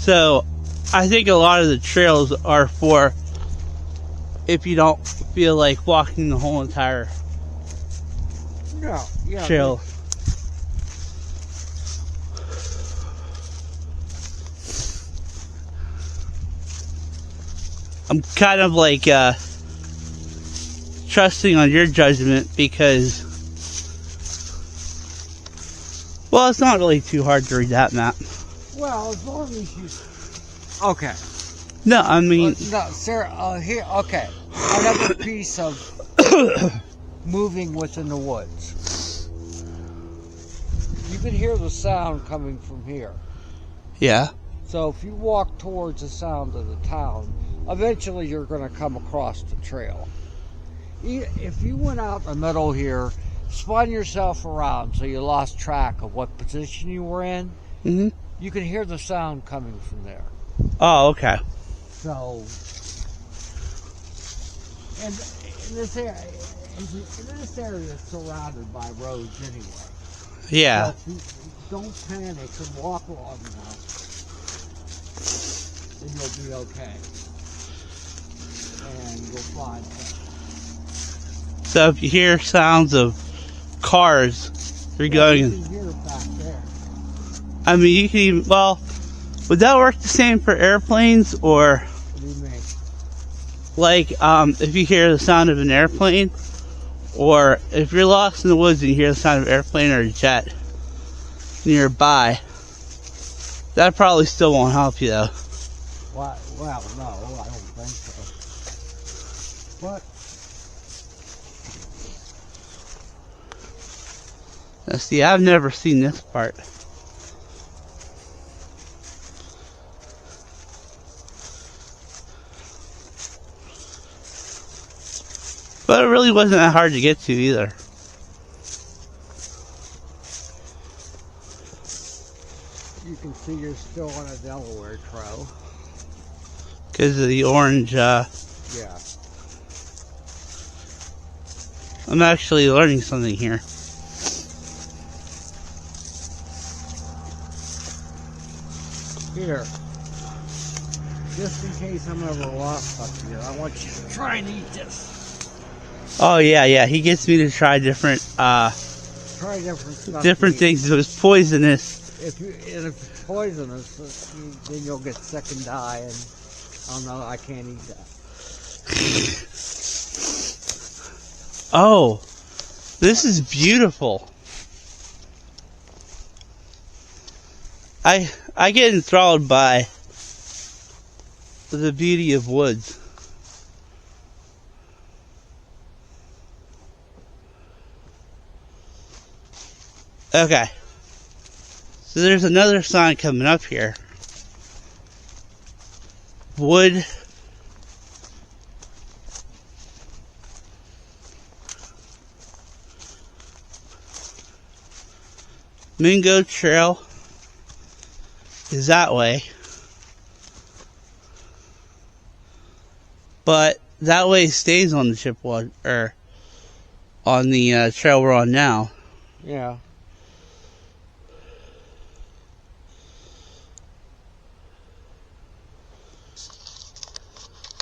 So I think a lot of the trails are for if you don't feel like walking the whole entire trail. I'm kind of like trusting on your judgment because, well, it's not really too hard to read that map. Well, as long as you... Okay. No, I mean... no, sir, here, okay. Another piece of moving within the woods. You can hear the sound coming from here. Yeah. So if you walk towards the sound of the town, eventually you're going to come across the trail. If you went out in the middle here, spun yourself around so you lost track of what position you were in, you can hear the sound coming from there. Oh, okay. So, and in this area is surrounded by roads anyway. Yeah. So if you don't panic and walk long enough, then you'll be okay. And you'll find that. So if you hear sounds of cars, you're going... You can hear it back there. I mean, you can even... Well, would that work the same for airplanes, or... What do you mean? Like, if you hear the sound of an airplane, or if you're lost in the woods and you hear the sound of an airplane or a jet nearby, that probably still won't help you, though. Well, no, I don't think so. But... Now, see, I've never seen this part. But it really wasn't that hard to get to either. You can see you're still on a Delaware trail. Because of the orange, Yeah. I'm actually learning something here. Here. Just in case I'm ever lost up here, I want you to try and eat this. Oh, yeah, he gets me to try different, Try different stuff. different things. It was poisonous. If it's poisonous, then you'll get sick and die, and oh no, I can't eat that. Oh, this is beautiful. I get enthralled by the beauty of woods. Okay. So there's another sign coming up here. Wood. Mingo Trail is that way. But that way stays on the Chippewa, or on the trail we're on now. Yeah.